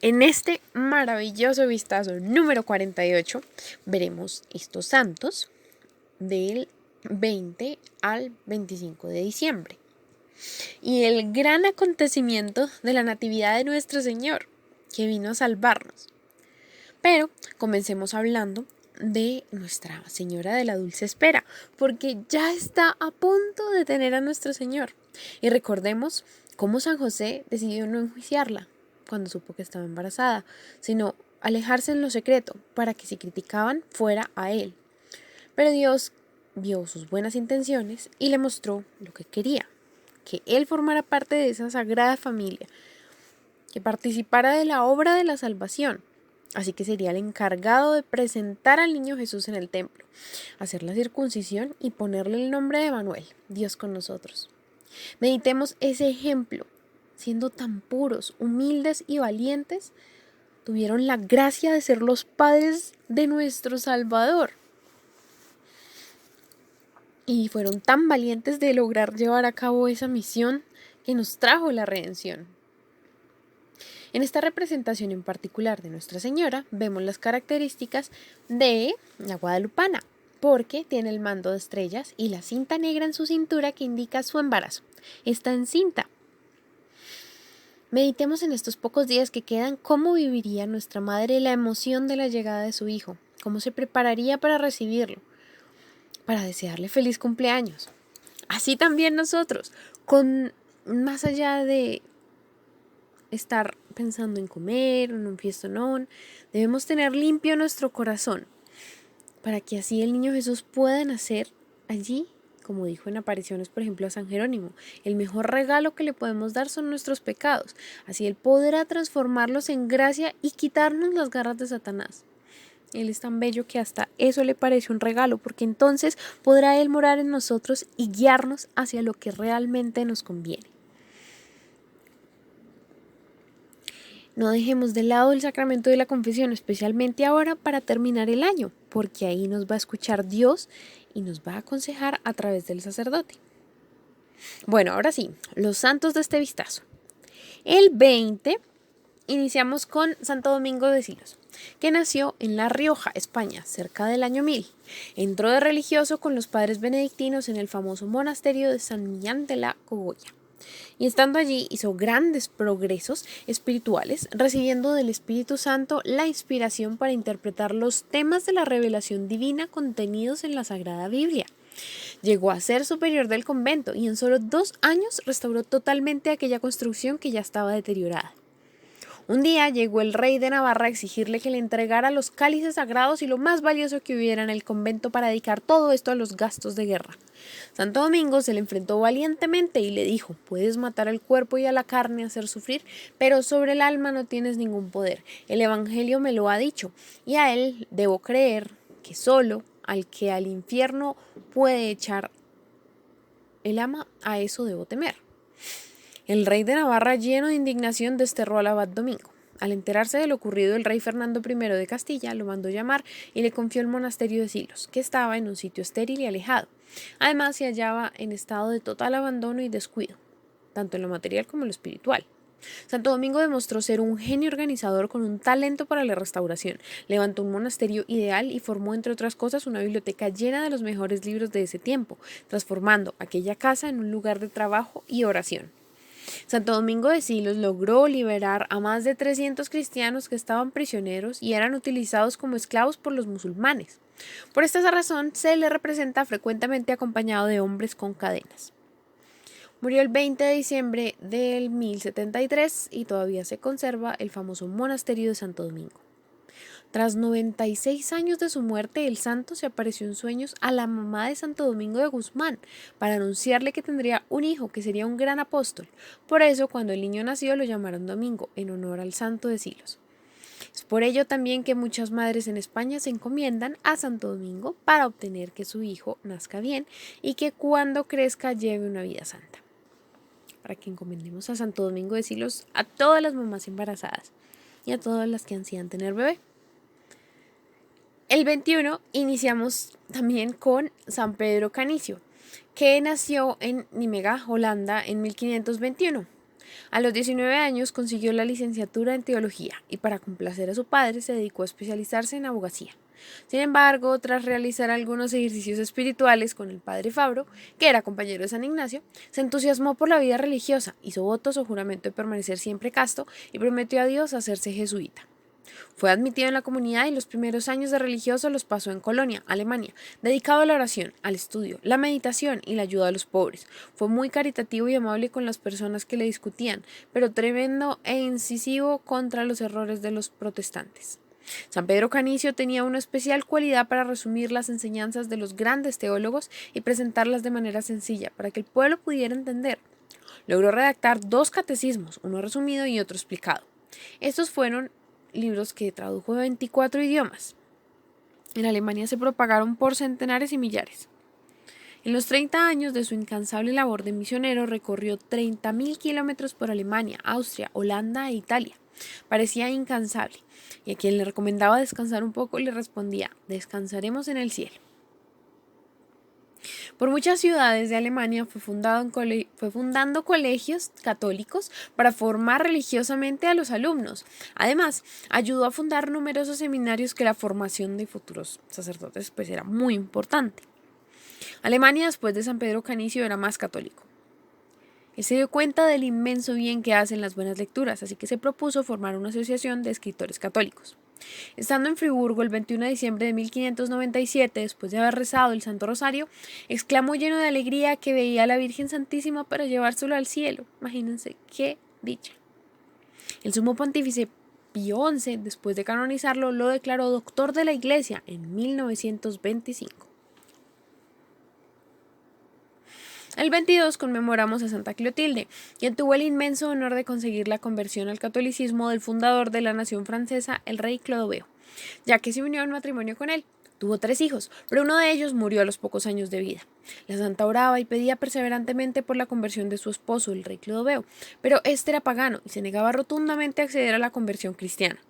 En este maravilloso vistazo número 48 veremos estos santos del 20 al 25 de diciembre y el gran acontecimiento de la natividad de nuestro Señor, que vino a salvarnos. Pero comencemos hablando de Nuestra Señora de la Dulce Espera, porque ya está a punto de tener a nuestro Señor. Y recordemos cómo San José decidió no enjuiciarla cuando supo que estaba embarazada, sino alejarse en lo secreto para que si criticaban fuera a él. Pero Dios vio sus buenas intenciones y le mostró lo que quería, que él formara parte de esa sagrada familia, que participara de la obra de la salvación. Así que sería el encargado de presentar al niño Jesús en el templo, hacer la circuncisión y ponerle el nombre de Manuel, Dios con nosotros. Meditemos ese ejemplo. Siendo tan puros, humildes y valientes, tuvieron la gracia de ser los padres de nuestro Salvador. Y fueron tan valientes de lograr llevar a cabo esa misión que nos trajo la redención. En esta representación en particular de Nuestra Señora vemos las características de la guadalupana, porque tiene el mando de estrellas y la cinta negra en su cintura que indica su embarazo. Está encinta. Meditemos en estos pocos días que quedan cómo viviría nuestra madre la emoción de la llegada de su hijo, cómo se prepararía para recibirlo, para desearle feliz cumpleaños. Así también nosotros, más allá de estar pensando en comer, en un fiestonón, debemos tener limpio nuestro corazón, para que así el niño Jesús pueda nacer allí. Como dijo en apariciones, por ejemplo, a San Jerónimo, el mejor regalo que le podemos dar son nuestros pecados. Así Él podrá transformarlos en gracia y quitarnos las garras de Satanás. Él es tan bello que hasta eso le parece un regalo, porque entonces podrá Él morar en nosotros y guiarnos hacia lo que realmente nos conviene. No dejemos de lado el sacramento de la confesión, especialmente ahora para terminar el año, porque ahí nos va a escuchar Dios y nos va a aconsejar a través del sacerdote. Bueno, ahora sí, los santos de este vistazo. El 20 iniciamos con Santo Domingo de Silos, que nació en La Rioja, España, cerca del año 1000. Entró de religioso con los padres benedictinos en el famoso monasterio de San Millán de la Cogolla. Y estando allí hizo grandes progresos espirituales, recibiendo del Espíritu Santo la inspiración para interpretar los temas de la revelación divina contenidos en la Sagrada Biblia. Llegó a ser superior del convento y en solo 2 años restauró totalmente aquella construcción que ya estaba deteriorada. Un día llegó el rey de Navarra a exigirle que le entregara los cálices sagrados y lo más valioso que hubiera en el convento para dedicar todo esto a los gastos de guerra. Santo Domingo se le enfrentó valientemente y le dijo: puedes matar al cuerpo y a la carne, hacer sufrir, pero sobre el alma no tienes ningún poder. El Evangelio me lo ha dicho y a él debo creer, que solo al que al infierno puede echar el ama, a eso debo temer. El rey de Navarra, lleno de indignación, desterró al abad Domingo. Al enterarse de lo ocurrido, el rey Fernando I de Castilla lo mandó llamar y le confió el monasterio de Silos, que estaba en un sitio estéril y alejado. Además, se hallaba en estado de total abandono y descuido, tanto en lo material como en lo espiritual. Santo Domingo demostró ser un genio organizador con un talento para la restauración. Levantó un monasterio ideal y formó, entre otras cosas, una biblioteca llena de los mejores libros de ese tiempo, transformando aquella casa en un lugar de trabajo y oración. Santo Domingo de Silos logró liberar a más de 300 cristianos que estaban prisioneros y eran utilizados como esclavos por los musulmanes. Por esta razón se le representa frecuentemente acompañado de hombres con cadenas. Murió el 20 de diciembre del 1073 y todavía se conserva el famoso monasterio de Santo Domingo. Tras 96 años de su muerte, el santo se apareció en sueños a la mamá de Santo Domingo de Guzmán para anunciarle que tendría un hijo que sería un gran apóstol. Por eso, cuando el niño nació, lo llamaron Domingo, en honor al santo de Silos. Es por ello también que muchas madres en España se encomiendan a Santo Domingo para obtener que su hijo nazca bien y que cuando crezca lleve una vida santa. Para que encomendemos a Santo Domingo de Silos a todas las mamás embarazadas y a todas las que ansían tener bebé. El 21 iniciamos también con San Pedro Canicio, que nació en Nimega, Holanda, en 1521. A los 19 años consiguió la licenciatura en teología y para complacer a su padre se dedicó a especializarse en abogacía. Sin embargo, tras realizar algunos ejercicios espirituales con el padre Fabro, que era compañero de San Ignacio, se entusiasmó por la vida religiosa, hizo votos o juramento de permanecer siempre casto y prometió a Dios hacerse jesuita. Fue admitido en la comunidad y los primeros años de religioso los pasó en Colonia, Alemania, dedicado a la oración, al estudio, la meditación y la ayuda a los pobres. Fue muy caritativo y amable con las personas que le discutían, pero tremendo e incisivo contra los errores de los protestantes. San Pedro Canicio tenía una especial cualidad para resumir las enseñanzas de los grandes teólogos y presentarlas de manera sencilla para que el pueblo pudiera entender. Logró redactar 2 catecismos, uno resumido y otro explicado. Estos fueron libros que tradujo de 24 idiomas. En Alemania se propagaron por centenares y millares. En los 30 años de su incansable labor de misionero recorrió 30.000 kilómetros por Alemania, Austria, Holanda e Italia. Parecía incansable, y a quien le recomendaba descansar un poco le respondía: descansaremos en el cielo. Por muchas ciudades de Alemania fue fundando colegios católicos para formar religiosamente a los alumnos. Además, ayudó a fundar numerosos seminarios que la formación de futuros sacerdotes pues era muy importante. Alemania después de San Pedro Canicio era más católico. Él se dio cuenta del inmenso bien que hacen las buenas lecturas, así que se propuso formar una asociación de escritores católicos. Estando en Friburgo el 21 de diciembre de 1597, después de haber rezado el Santo Rosario, exclamó lleno de alegría que veía a la Virgen Santísima para llevárselo al cielo. Imagínense qué dicha. El sumo pontífice Pío XI, después de canonizarlo, lo declaró doctor de la Iglesia en 1925. El 22 conmemoramos a Santa Clotilde, quien tuvo el inmenso honor de conseguir la conversión al catolicismo del fundador de la nación francesa, el rey Clodoveo, ya que se unió en matrimonio con él. Tuvo 3 hijos, pero uno de ellos murió a los pocos años de vida. La santa oraba y pedía perseverantemente por la conversión de su esposo, el rey Clodoveo, pero este era pagano y se negaba rotundamente a acceder a la conversión cristiana.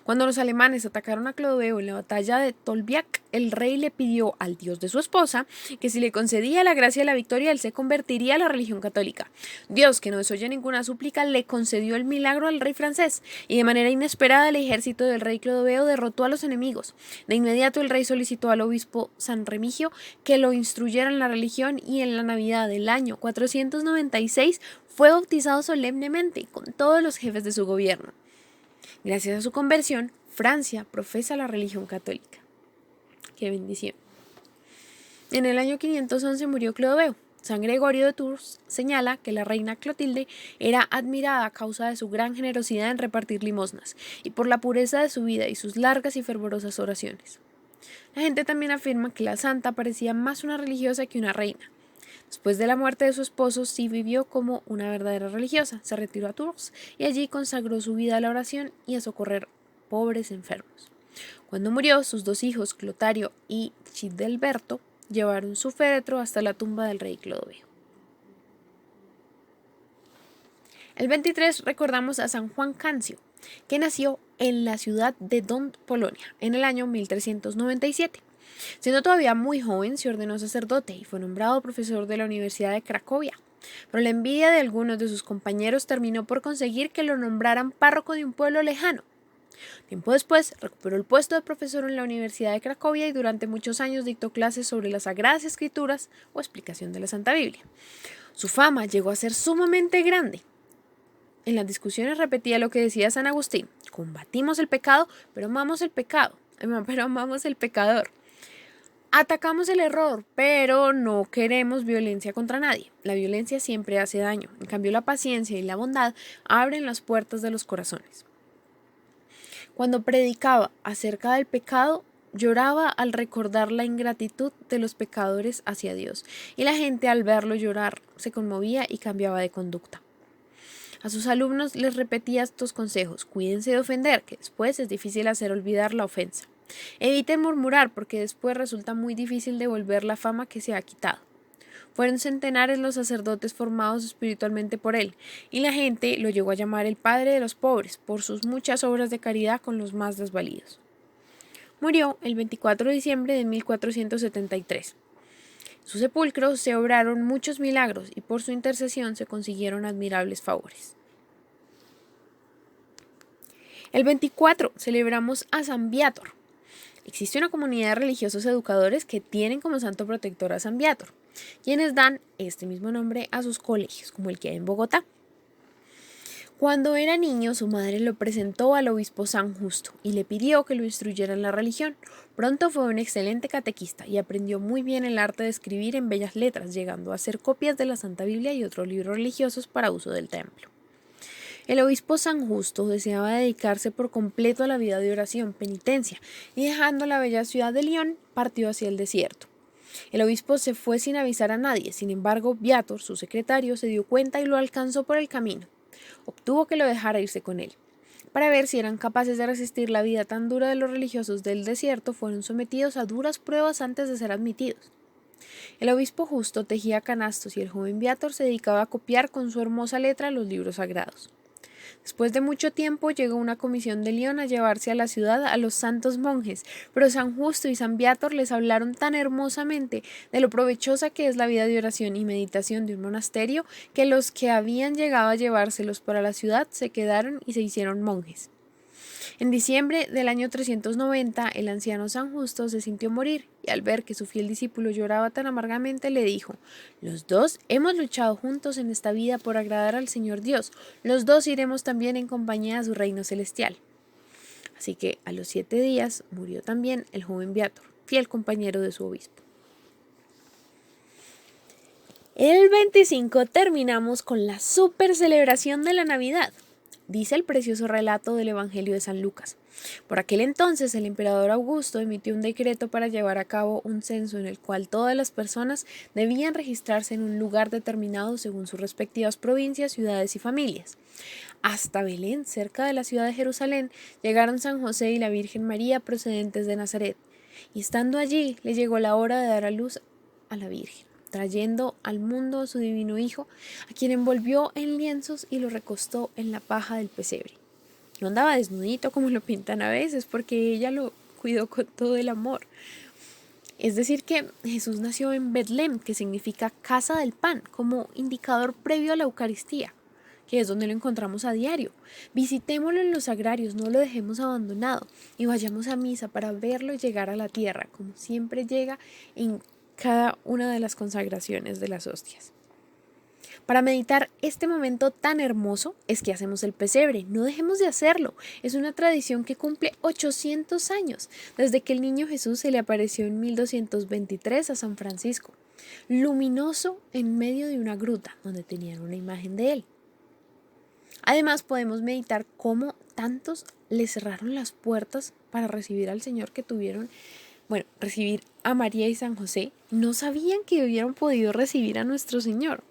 Cuando los alemanes atacaron a Clodoveo en la batalla de Tolbiac, el rey le pidió al dios de su esposa que si le concedía la gracia de la victoria, él se convertiría a la religión católica. Dios, que no desoye ninguna súplica, le concedió el milagro al rey francés, y de manera inesperada el ejército del rey Clodoveo derrotó a los enemigos. De inmediato el rey solicitó al obispo San Remigio que lo instruyera en la religión, y en la Navidad del año 496 fue bautizado solemnemente con todos los jefes de su gobierno. Gracias a su conversión, Francia profesa la religión católica. ¡Qué bendición! En el año 511 murió Clodoveo. San Gregorio de Tours señala que la reina Clotilde era admirada a causa de su gran generosidad en repartir limosnas y por la pureza de su vida y sus largas y fervorosas oraciones. La gente también afirma que la santa parecía más una religiosa que una reina. Después de la muerte de su esposo, sí vivió como una verdadera religiosa. Se retiró a Tours y allí consagró su vida a la oración y a socorrer pobres enfermos. Cuando murió, sus 2 hijos, Clotario y Childeberto, llevaron su féretro hasta la tumba del rey Clodoveo. El 23 recordamos a San Juan Cancio, que nació en la ciudad de Don, Polonia, en el año 1397. Siendo todavía muy joven, se ordenó sacerdote y fue nombrado profesor de la Universidad de Cracovia. Pero la envidia de algunos de sus compañeros terminó por conseguir que lo nombraran párroco de un pueblo lejano. Tiempo después, recuperó el puesto de profesor en la Universidad de Cracovia y durante muchos años dictó clases sobre las Sagradas Escrituras o explicación de la Santa Biblia. Su fama llegó a ser sumamente grande. En las discusiones repetía lo que decía San Agustín: combatimos el pecado, pero amamos el pecador. Atacamos el error, pero no queremos violencia contra nadie. La violencia siempre hace daño. En cambio, la paciencia y la bondad abren las puertas de los corazones. Cuando predicaba acerca del pecado, lloraba al recordar la ingratitud de los pecadores hacia Dios, y la gente al verlo llorar se conmovía y cambiaba de conducta. A sus alumnos les repetía estos consejos: cuídense de ofender, que después es difícil hacer olvidar la ofensa. Eviten murmurar, porque después resulta muy difícil devolver la fama que se ha quitado. Fueron centenares los sacerdotes formados espiritualmente por él, y la gente lo llegó a llamar el padre de los pobres, por sus muchas obras de caridad con los más desvalidos. Murió el 24 de diciembre de 1473. Su sepulcro se obraron muchos milagros y por su intercesión se consiguieron admirables favores. El 24 celebramos a San Viator. Existe una comunidad de religiosos educadores que tienen como santo protector a San Viator, quienes dan este mismo nombre a sus colegios, como el que hay en Bogotá. Cuando era niño, su madre lo presentó al obispo San Justo y le pidió que lo instruyera en la religión. Pronto fue un excelente catequista y aprendió muy bien el arte de escribir en bellas letras, llegando a hacer copias de la Santa Biblia y otros libros religiosos para uso del templo. El obispo San Justo deseaba dedicarse por completo a la vida de oración, penitencia, y dejando la bella ciudad de Lyon, partió hacia el desierto. El obispo se fue sin avisar a nadie, sin embargo, Viator, su secretario, se dio cuenta y lo alcanzó por el camino. Obtuvo que lo dejara irse con él. Para ver si eran capaces de resistir la vida tan dura de los religiosos del desierto, fueron sometidos a duras pruebas antes de ser admitidos. El obispo Justo tejía canastos y el joven Viator se dedicaba a copiar con su hermosa letra los libros sagrados. Después de mucho tiempo llegó una comisión de Lyon a llevarse a la ciudad a los santos monjes, pero San Justo y San Viator les hablaron tan hermosamente de lo provechosa que es la vida de oración y meditación de un monasterio, que los que habían llegado a llevárselos para la ciudad se quedaron y se hicieron monjes. En diciembre del año 390, el anciano San Justo se sintió morir y al ver que su fiel discípulo lloraba tan amargamente le dijo: «Los dos hemos luchado juntos en esta vida por agradar al Señor Dios, los dos iremos también en compañía a su reino celestial». Así que a los 7 días murió también el joven Viator, fiel compañero de su obispo. El 25 terminamos con la super celebración de la Navidad. Dice el precioso relato del Evangelio de San Lucas. Por aquel entonces el emperador Augusto emitió un decreto para llevar a cabo un censo en el cual todas las personas debían registrarse en un lugar determinado según sus respectivas provincias, ciudades y familias. Hasta Belén, cerca de la ciudad de Jerusalén, llegaron San José y la Virgen María procedentes de Nazaret. Y estando allí, le llegó la hora de dar a luz a la Virgen, trayendo al mundo a su divino Hijo, a quien envolvió en lienzos y lo recostó en la paja del pesebre. No andaba desnudito como lo pintan a veces, porque ella lo cuidó con todo el amor. Es decir que Jesús nació en Betlem, que significa casa del pan, como indicador previo a la Eucaristía, que es donde lo encontramos a diario. Visitémoslo en los sagrarios, no lo dejemos abandonado, y vayamos a misa para verlo llegar a la tierra, como siempre llega en cada una de las consagraciones de las hostias. Para meditar este momento tan hermoso es que hacemos el pesebre. No dejemos de hacerlo. Es una tradición que cumple 800 años, desde que el niño Jesús se le apareció en 1223 a San Francisco, luminoso en medio de una gruta donde tenían una imagen de él. Además podemos meditar cómo tantos le cerraron las puertas para recibir al Señor que tuvieron. Recibir a María y San José, no sabían que hubieran podido recibir a nuestro Señor.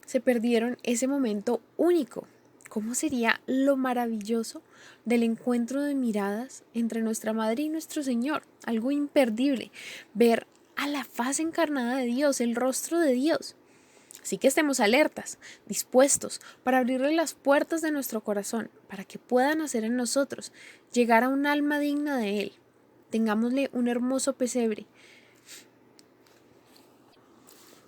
Se perdieron ese momento único. ¿Cómo sería lo maravilloso del encuentro de miradas entre nuestra Madre y nuestro Señor? Algo imperdible, ver a la faz encarnada de Dios, el rostro de Dios. Así que estemos alertas, dispuestos para abrirle las puertas de nuestro corazón, para que pueda nacer en nosotros, llegar a un alma digna de Él. Tengámosle un hermoso pesebre.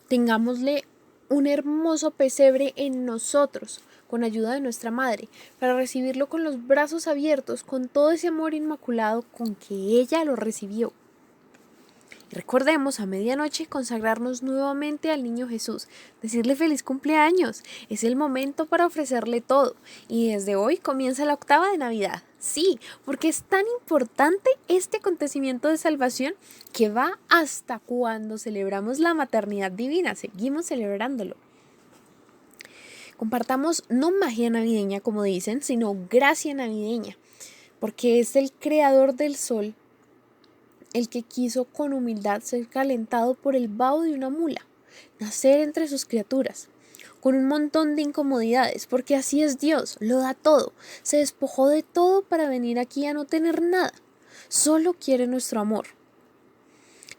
Tengámosle un hermoso pesebre en nosotros, con ayuda de nuestra Madre, para recibirlo con los brazos abiertos, con todo ese amor inmaculado con que ella lo recibió. Recordemos a medianoche consagrarnos nuevamente al niño Jesús, decirle feliz cumpleaños. Es el momento para ofrecerle todo. Y desde hoy comienza la octava de Navidad. Sí, porque es tan importante este acontecimiento de salvación que va hasta cuando celebramos la maternidad divina. Seguimos celebrándolo. Compartamos no magia navideña, como dicen, sino gracia navideña, porque es el creador del sol el que quiso con humildad ser calentado por el vaho de una mula, nacer entre sus criaturas, con un montón de incomodidades, porque así es Dios, lo da todo, se despojó de todo para venir aquí a no tener nada, solo quiere nuestro amor.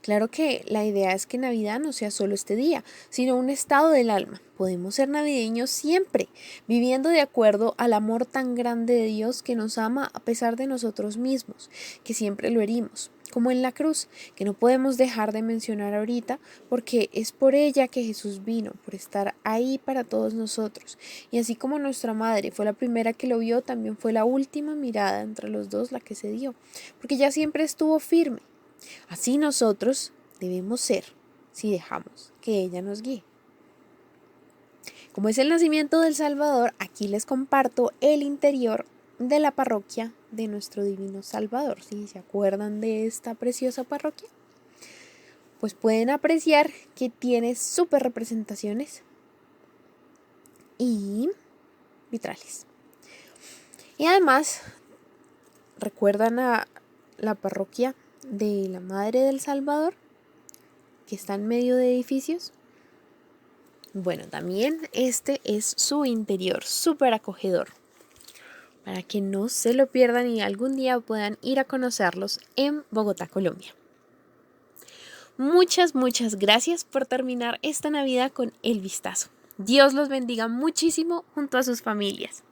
Claro que la idea es que Navidad no sea solo este día, sino un estado del alma. Podemos ser navideños siempre, viviendo de acuerdo al amor tan grande de Dios que nos ama a pesar de nosotros mismos, que siempre lo herimos, como en la cruz, que no podemos dejar de mencionar ahorita, porque es por ella que Jesús vino, por estar ahí para todos nosotros. Y así como nuestra madre fue la primera que lo vio, también fue la última mirada entre los dos la que se dio, porque ella siempre estuvo firme. Así nosotros debemos ser, si dejamos que ella nos guíe. Como es el nacimiento del Salvador, aquí les comparto el interior de la parroquia de nuestro Divino Salvador. ¿Sí? ¿Se acuerdan de esta preciosa parroquia? Pues pueden apreciar que tiene súper representaciones y vitrales. Y además, ¿recuerdan a la parroquia de la Madre del Salvador, que está en medio de edificios? Bueno, también este es su interior, súper acogedor, para que no se lo pierdan y algún día puedan ir a conocerlos en Bogotá, Colombia. Muchas gracias por terminar esta Navidad con el vistazo. Dios los bendiga muchísimo junto a sus familias.